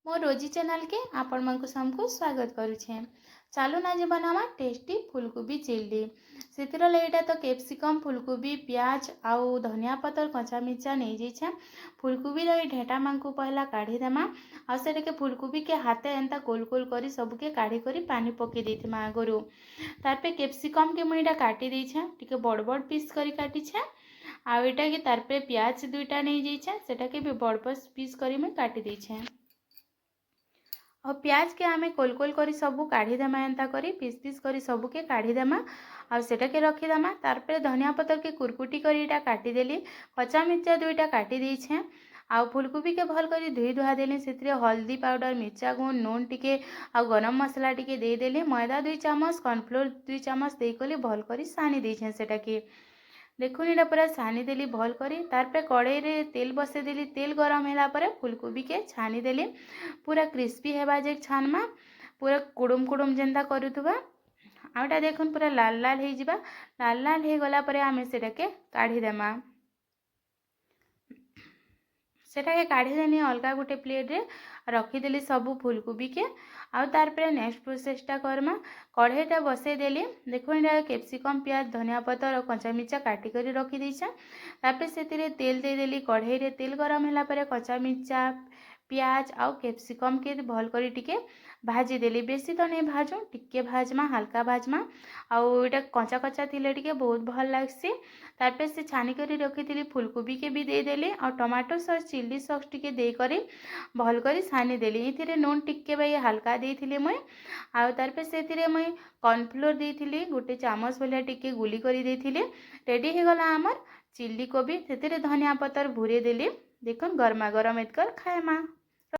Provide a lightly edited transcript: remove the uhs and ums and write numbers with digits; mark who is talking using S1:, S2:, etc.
S1: मो रोजी चैनल के आपण मानकु सबको स्वागत करुछे। चालू ना जे बनावा टेस्टी फूलकोबी चिल्ली। सेतिर एटा तो कैप्सिकम फूलकोबी प्याज आउ धनिया पतर कच्चा मिर्चा नहीं जाइछे। फूलकोबी रे ढेटा मानकु पहला काढ़ी देमा आ सेटा के फूलकोबी के हाथे एंता गोल गोल करी सब के काढ़ी करी पानी पके देथिमा आगरु। तार पे कैप्सिकम के मुइडा काटी देइछे, टिके बड़ बड़ पीस करी काटिछे। आ एटा के तार पे प्याज दुईटा नहीं जाइछे, सेटा के भी बड़ बड़ पीस करी मैं काटी देइछे। और प्याज के आमे कोल कोल करी सबू काढ़ी देमा एंता करी पीस पीस करी सबू के काढ़ी देमा और सेटा के रखी देमा। तार पे धनिया पतर के कुरकुटी करी एटा काटी देली, कच्चा मिर्चा दुईटा काटी देइछे। आउ फूलकोबी के भल करी धुई धुआ देली, सेतिरे हल्दी पाउडर मिर्चा गुण नून टिके आउ गरम मसला टिके दे देली, मैदा 2 चामच कॉर्नफ्लोर 2 चामच देकली भल करी सानी देइछे। सेटा के देखुन एटा पूरा सानी देली भल करी। तार पे कड़ाई रे तेल बसे देली, तेल गरम होला परे फूलकोबी के छानी देली। पूरा क्रिस्पी हेबा जे छानमा पूरा कुडुम कुडुम जेंता करूथबा आउटा देखुन पूरा लाल लाल हे जिबा। लाल लाल हे गला परे आमे सेटा के काढ़ी देमा। सेटा के काढ़ी देनी अलगा गोटे प्लेट रे रखीदेली सबू फूलकोबी के। आउ तार पे नेक्स्ट प्रोसेसटा करमा। कढ़ाईटा बसई देली, देखुन एटा कैप्सिकम प्याज धनिया पतर और कच्चा मिर्चा काटी करी रखी देइछा। तापर सेतिरे तेल दे देली, कढ़ाई रे तेल गरम होला परे कच्चा मिर्चा प्याज आउ कैप्सिकम के भल करी टिके भाजी देली। बेसी तो नहीं भाजू, टिके भाजमा हल्का भाजमा। आउ एटा कच्चा कच्चा थिले टिके बहुत भल लागसी। तार पे से छानी करी रखी फूलकोबी के भी दे देली और टमाटो सॉस चिल्ली सॉस टिके दे करी भल करी सानी देली। इथिरे नून टिके भाई हल्का देइथिली मुई। आउ तार पे सेतिरे मुई कॉर्नफ्लोर देइथिली, गोटे चामच भलिया टिके गुली करी देइथिली। रेडी हो गला हमर चिल्ली कोबी। सेतिरे धनिया पतर भूरे देली। देखुन गरमा गरम एतकर खाएमा।